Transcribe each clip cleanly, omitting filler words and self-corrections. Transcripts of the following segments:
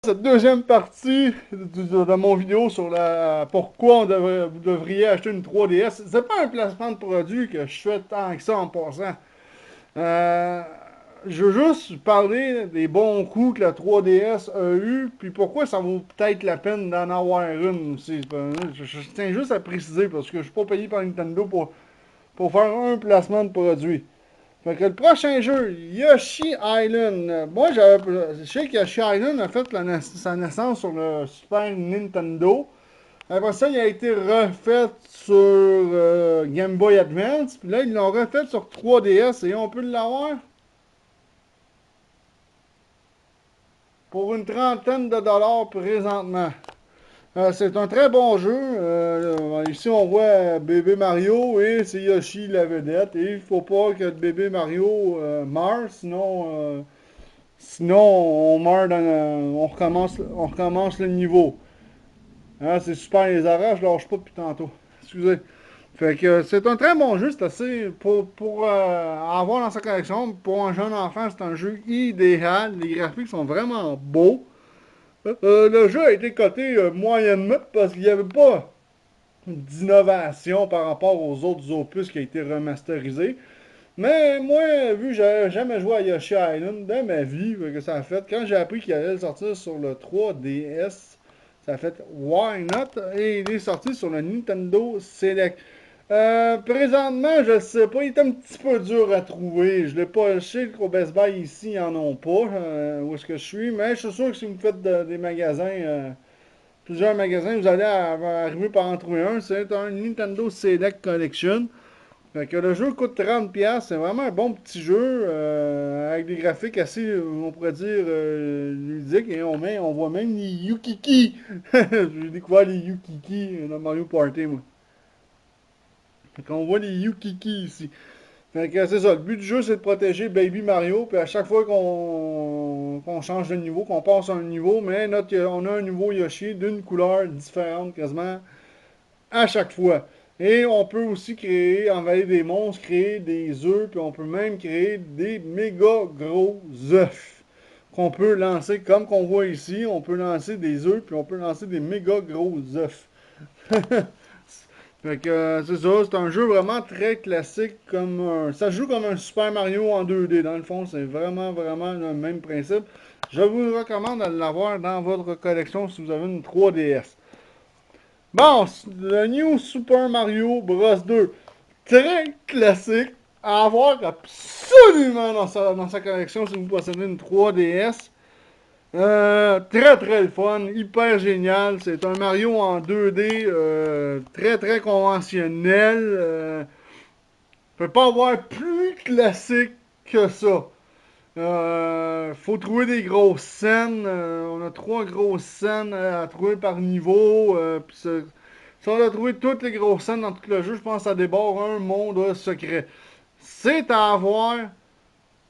Cette deuxième partie de mon vidéo sur pourquoi vous devriez acheter une 3DS. C'est pas un placement de produit que je fais tant que ça en passant. Euh, je veux juste parler des bons coups que la 3DS a eu, puis pourquoi ça vaut peut-être la peine d'en avoir une aussi. Je tiens juste à préciser parce que je suis pas payé par Nintendo pour faire un placement de produit. Fait que le prochain jeu, Yoshi Island. Moi, je sais que Yoshi Island a fait sa naissance sur le Super Nintendo. Après ça, il a été refait sur Game Boy Advance. Puis là, ils l'ont refait sur 3DS et on peut l'avoir pour une trentaine de dollars présentement. C'est un très bon jeu. Ici, on voit bébé Mario et c'est Yoshi la vedette. Et il faut pas que le bébé Mario meure, sinon on meurt on recommence le niveau. Hein, c'est super les arraches, je lâche pas depuis tantôt. Excusez. Fait que c'est un très bon jeu, c'est assez pour avoir dans sa collection. Pour un jeune enfant, c'est un jeu idéal. Les graphiques sont vraiment beaux. Le jeu a été coté moyennement parce qu'il n'y avait pas d'innovation par rapport aux autres opus qui a été remasterisé. Mais moi, vu que j'avais jamais joué à Yoshi Island de ma vie, que ça a fait, quand j'ai appris qu'il allait sortir sur le 3DS, ça a fait Why not? Et il est sorti sur le Nintendo Select. Présentement, je sais pas, il est un petit peu dur à trouver. Je l'ai pas, je sais qu'au Best Buy ici, ils en ont pas, où est-ce que je suis, mais je suis sûr que si vous faites des magasins, plusieurs magasins, vous allez arriver par en trouver un. C'est un Nintendo Select Collection. Fait que le jeu coûte 30$, c'est vraiment un bon petit jeu avec des graphiques assez, on pourrait dire, ludiques. Et on voit même les Yukiki. J'ai découvert les Yukiki dans Mario Party, moi. Fait qu'on voit les Yukiki ici. Fait que c'est ça, le but du jeu c'est de protéger Baby Mario, puis à chaque fois qu'on change de niveau, qu'on passe à un niveau, mais on a un nouveau Yoshi d'une couleur différente quasiment à chaque fois. Et on peut aussi créer, envaher des monstres, créer des œufs, puis on peut même créer des méga gros œufs qu'on peut lancer, comme qu'on voit ici, on peut lancer des œufs, puis on peut lancer des méga gros œufs. Fait que c'est ça, c'est un jeu vraiment très classique, ça joue comme un Super Mario en 2D, dans le fond, c'est vraiment le même principe. Je vous recommande de l'avoir dans votre collection si vous avez une 3DS. Bon, le New Super Mario Bros. 2. Très classique. À avoir absolument dans sa collection si vous possédez une 3DS. Très le fun, hyper génial. C'est un Mario en 2D très conventionnel. Peut pas avoir plus classique que ça. Faut trouver des grosses scènes. On a trois grosses scènes à trouver par niveau. Si on a trouvé toutes les grosses scènes dans tout le jeu, je pense que ça déborde un monde secret. C'est à avoir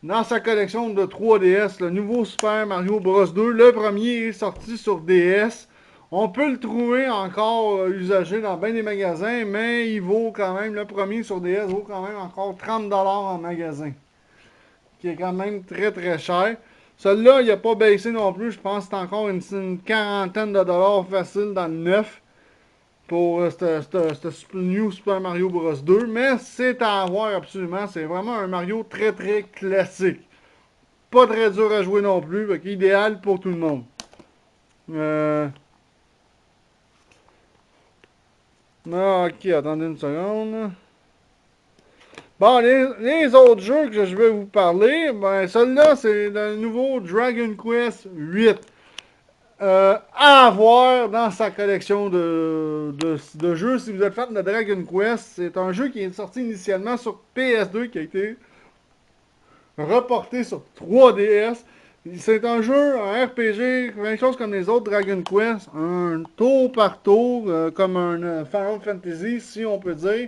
dans sa collection de 3DS, le nouveau Super Mario Bros. 2. Le premier est sorti sur DS. On peut le trouver encore usagé dans bien des magasins, mais il vaut quand même, le premier sur DS vaut quand même encore 30$ en magasin, qui est quand même très cher. Celui-là, il n'a pas baissé non plus. Je pense que c'est encore une quarantaine de dollars facile dans le neuf pour ce New Super Mario Bros. 2. Mais c'est à avoir absolument. C'est vraiment un Mario très classique. Pas très dur à jouer non plus. Donc idéal pour tout le monde. Euh... Ok, attendez une seconde. Bon, les autres jeux que je vais vous parler, ben celui-là, c'est le nouveau Dragon Quest 8. À avoir dans sa collection de jeux. Si vous êtes fan de Dragon Quest, c'est un jeu qui est sorti initialement sur PS2, qui a été reporté sur 3DS. C'est un jeu, un RPG, même chose comme les autres Dragon Quest, un tour par tour, comme un Final Fantasy, si on peut dire.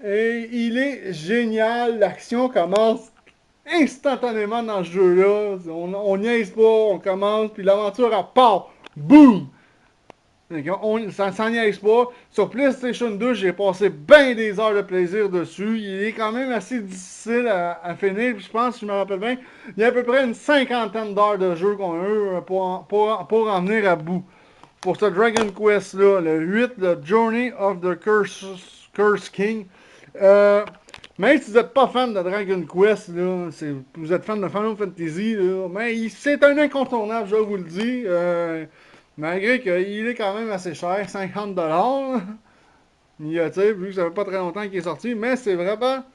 Et il est génial, l'action commence instantanément dans ce jeu-là. On niaise pas, on commence, puis l'aventure, elle part. Boum! Ça niaise pas. Sur PlayStation 2, j'ai passé bien des heures de plaisir dessus. Il est quand même assez difficile à finir. Puis je pense, si je me rappelle bien, il y a à peu près une cinquantaine d'heures de jeu qu'on a eu pour en venir à bout. Pour ce Dragon Quest-là, le 8, le Journey of the Curse King. Euh, Même si vous n'êtes pas fan de Dragon Quest, là, vous êtes fan de Final Fantasy, là, mais c'est un incontournable, je vous le dis. Malgré qu'il est quand même assez cher, 50$. Tu sais, vu que ça fait pas très longtemps qu'il est sorti, mais c'est vraiment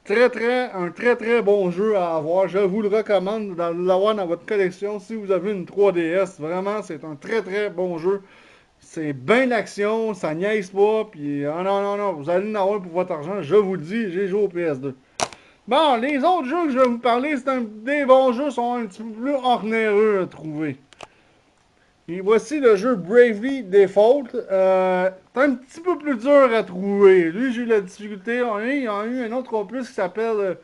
un très très bon jeu à avoir. Je vous le recommande de l'avoir dans votre collection si vous avez une 3DS. Vraiment, c'est un très très bon jeu. C'est bien d'action, ça niaise pas, puis non, non, non, vous allez en avoir pour votre argent, je vous le dis, j'ai joué au PS2. Bon, les autres jeux que je vais vous parler, des bons jeux, sont un petit peu plus ornéreux à trouver. Et voici le jeu Bravely Default. C'est un petit peu plus dur à trouver. Lui, j'ai eu la difficulté. Il y a eu un autre en plus qui s'appelle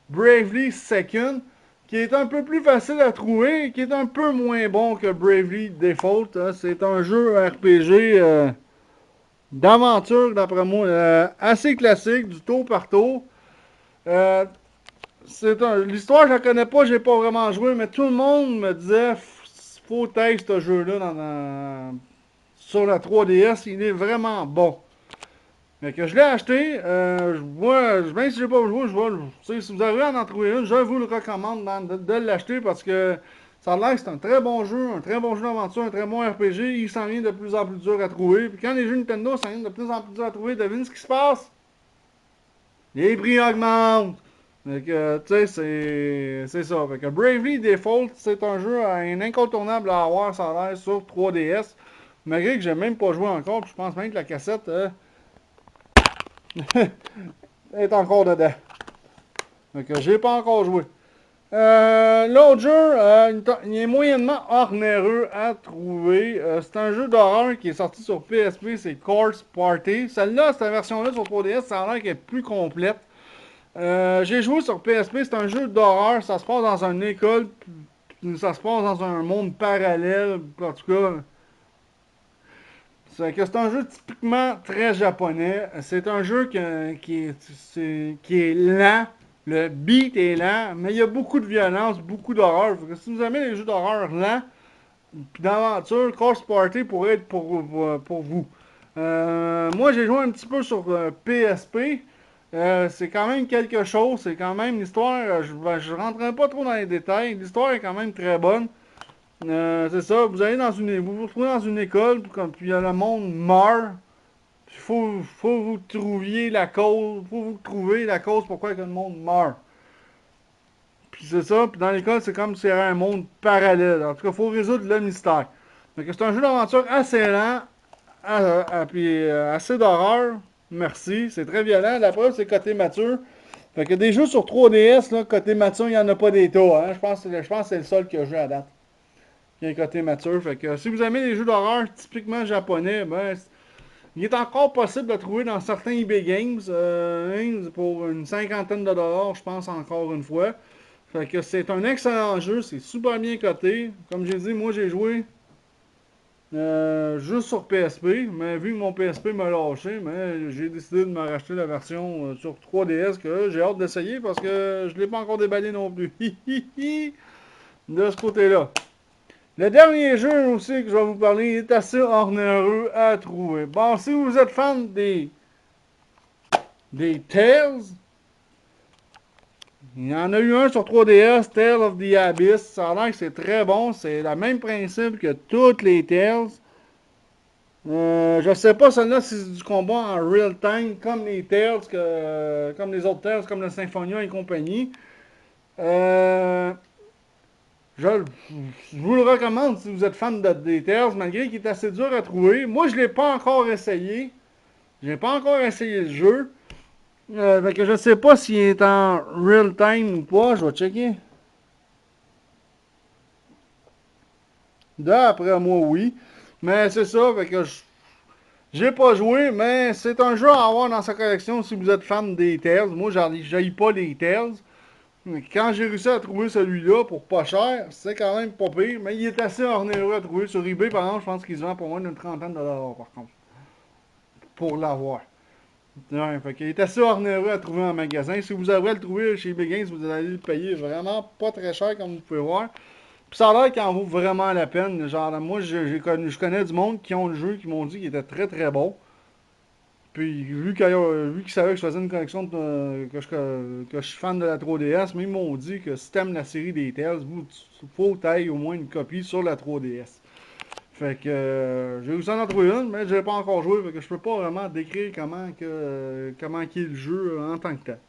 Bravely Second, qui est un peu plus facile à trouver et qui est un peu moins bon que Bravely Default. Hein. C'est un jeu RPG d'aventure, d'après moi, assez classique, du tour par tour. Euh, L'histoire, je la connais pas, j'ai pas vraiment joué, mais tout le monde me disait faut tester ce jeu-là sur la 3DS, il est vraiment bon. Mais que je l'ai acheté, même si j'ai pas joué, si vous avez à en trouver une, je vous le recommande de l'acheter parce que ça a l'air que c'est un très bon jeu d'aventure, un très bon RPG. Il s'en vient de plus en plus dur à trouver. Puis quand les jeux Nintendo s'en viennent de plus en plus dur à trouver, devine ce qui se passe? Les prix augmentent. Fait que, tu sais, c'est ça. Fait que Bravely Default, c'est un jeu un incontournable à avoir, ça a l'air, sur 3DS. Malgré que j'ai même pas joué encore, puis je pense même que la cassette est encore dedans. Fait que j'ai pas encore joué. L'autre jeu, il est moyennement ornéreux à trouver. C'est un jeu d'horreur qui est sorti sur PSP, c'est Corpse Party. Celle-là, cette version-là sur 3DS, ça a l'air qu'elle est plus complète. J'ai joué sur PSP, c'est un jeu d'horreur, ça se passe dans une école, puis ça se passe dans un monde parallèle, en tout cas. C'est un jeu typiquement très japonais. C'est un jeu qui est lent. Le beat est lent, mais il y a beaucoup de violence, beaucoup d'horreur. Si vous aimez les jeux d'horreur lents, puis d'aventure, Corpse Party pourrait être pour vous. Moi, j'ai joué un petit peu sur PSP. C'est quand même quelque chose. C'est quand même l'histoire. Je rentrerai pas trop dans les détails. L'histoire est quand même très bonne. C'est ça. Vous vous retrouvez dans une école, puis le monde meurt. Faut vous trouviez la cause. Faut vous trouver la cause pourquoi que le monde meurt. Puis c'est ça. Puis dans l'école, c'est comme s'il y avait un monde parallèle. En tout cas, faut résoudre le mystère. Donc c'est un jeu d'aventure assez lent, puis assez d'horreur. Merci. C'est très violent. La preuve, c'est côté mature. Fait que des jeux sur 3DS, là, côté mature, il n'y en a pas des tas. Hein. Je pense que c'est le seul que j'ai à date. Qui est côté mature. Fait que si vous aimez les jeux d'horreur typiquement japonais, ben, il est encore possible de trouver dans certains eBay Games. Pour une cinquantaine de dollars, je pense encore une fois. Fait que c'est un excellent jeu. C'est super bien coté. Comme j'ai dit, moi j'ai joué juste sur PSP, mais vu que mon PSP m'a lâché, mais j'ai décidé de me racheter la version sur 3DS que j'ai hâte d'essayer parce que je ne l'ai pas encore déballé non plus. De ce côté-là. Le dernier jeu aussi que je vais vous parler est assez ornéreux à trouver. Bon, si vous êtes fan des Tales, il y en a eu un sur 3DS, Tale of the Abyss. Ça a l'air que c'est très bon. C'est le même principe que toutes les Tales. Je sais pas, celle-là, si c'est du combat en real time, comme les Tales, comme les autres Tales, comme le Symphonia et compagnie. Euh, je, je vous le recommande si vous êtes fan des Tales, malgré qu'il est assez dur à trouver. Moi, je l'ai pas encore essayé. J'ai pas encore essayé le jeu. Fait que je sais pas s'il est en real time ou pas. Je vais checker. D'après moi, oui. Mais c'est ça, fait que j'ai pas joué, mais c'est un jeu à avoir dans sa collection si vous êtes fan des Tales. Moi, j'haïs pas les Tales. Quand j'ai réussi à trouver celui-là pour pas cher, c'est quand même pas pire, mais il est assez onéreux à trouver. Sur eBay, par exemple, je pense qu'il se vend pour moins d'une trentaine de dollars, par contre, pour l'avoir. Ouais, fait qu'il est assez onéreux à trouver en magasin. Si vous avez à le trouver chez Begins, vous allez le payer vraiment pas très cher, comme vous pouvez voir. Puis ça a l'air qu'il en vaut vraiment la peine. Genre, moi, je connais du monde qui ont le jeu, qui m'ont dit qu'il était très très bon. Puis vu qu'ils savaient que je faisais une collection que je suis fan de la 3DS, mais ils m'ont dit que si t'aimes la série des Tales, il faut que t'ailles au moins une copie sur la 3DS. Fait que j'ai réussi à en trouver une, mais je l'ai pas encore joué, fait que je peux pas vraiment décrire comment est le jeu en tant que tel.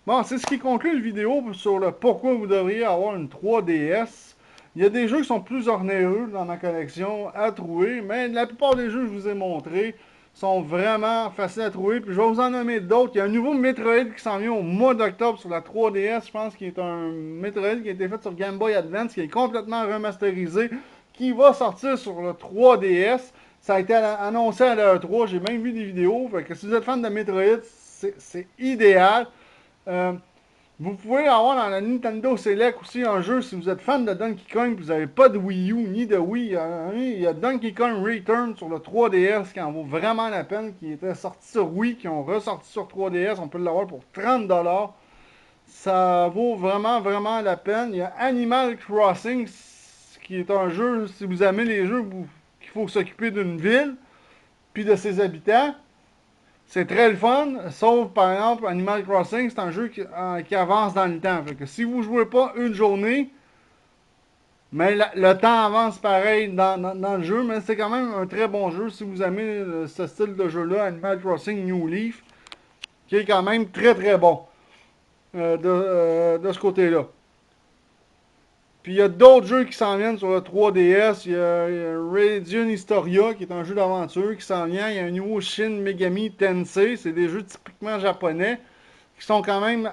Bon, c'est ce qui conclut la vidéo sur le pourquoi vous devriez avoir une 3DS. Il y a des jeux qui sont plus onéreux dans ma collection à trouver, mais la plupart des jeux que je vous ai montrés sont vraiment faciles à trouver. Puis je vais vous en nommer d'autres. Il y a un nouveau Metroid qui s'en vient au mois d'octobre sur la 3DS. Je pense qu'il est un Metroid qui a été fait sur Game Boy Advance, qui est complètement remasterisé, qui va sortir sur le 3DS. Ça a été annoncé à l'E3. J'ai même vu des vidéos. Fait que si vous êtes fan de Metroid, c'est idéal. Euh, Vous pouvez avoir dans la Nintendo Select aussi un jeu, si vous êtes fan de Donkey Kong, et vous n'avez pas de Wii U ni de Wii, il y a Donkey Kong Return sur le 3DS qui en vaut vraiment la peine, qui était sorti sur Wii, qui ont ressorti sur 3DS, on peut l'avoir pour 30$. Ça vaut vraiment, vraiment la peine. Il y a Animal Crossing, qui est un jeu, si vous aimez les jeux, qu'il faut s'occuper d'une ville, puis de ses habitants. C'est très le fun, sauf par exemple Animal Crossing, c'est un jeu qui avance dans le temps. Fait que si vous jouez pas une journée, mais le temps avance pareil dans le jeu, mais c'est quand même un très bon jeu si vous aimez ce style de jeu-là, Animal Crossing New Leaf, qui est quand même très très bon de ce côté-là. Puis il y a d'autres jeux qui s'en viennent sur le 3DS. Il y a Radiant Historia, qui est un jeu d'aventure qui s'en vient. Il y a un nouveau Shin Megami Tensei. C'est des jeux typiquement japonais qui sont quand même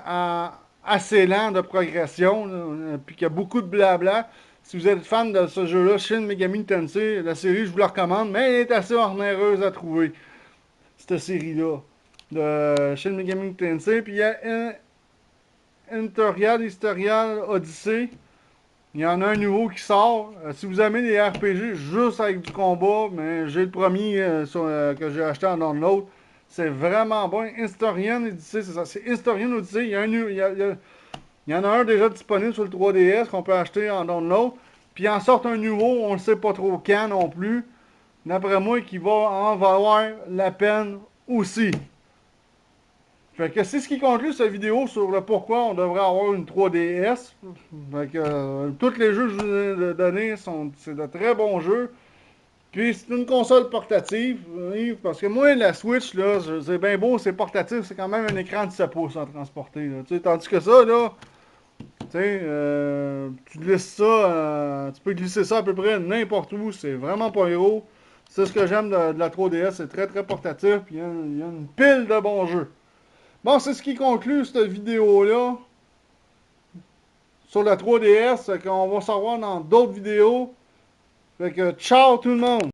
assez lents de progression. Puis qu'il y a beaucoup de blabla. Si vous êtes fan de ce jeu-là, Shin Megami Tensei, la série, je vous la recommande. Mais elle est assez onéreuse à trouver, cette série-là. De Shin Megami Tensei. Puis il y a Interial Historial Odyssey. Il y en a un nouveau qui sort. Si vous aimez les RPG juste avec du combat, mais j'ai le premier que j'ai acheté en download. C'est vraiment bon. Historian Odyssey, c'est ça. C'est Historian Odyssey. Il y en a un déjà disponible sur le 3DS qu'on peut acheter en download. Puis il en sort un nouveau, on ne sait pas trop quand non plus. D'après moi, qui va en valoir la peine aussi. Fait que c'est ce qui conclut cette vidéo sur le pourquoi on devrait avoir une 3DS. Fait que tous les jeux que je vous ai donnés c'est de très bons jeux. Puis c'est une console portative, oui, parce que moi la Switch là, c'est bien beau, c'est portatif, c'est quand même un écran de 7 pouces à transporter. Là, tandis que ça là, tu glisses ça, tu peux glisser ça à peu près n'importe où, c'est vraiment pas gros. C'est ce que j'aime de la 3DS, c'est très très portatif, puis il y a une pile de bons jeux. Bon, c'est ce qui conclut cette vidéo-là sur la 3DS. On va savoir dans d'autres vidéos. Fait que ciao tout le monde!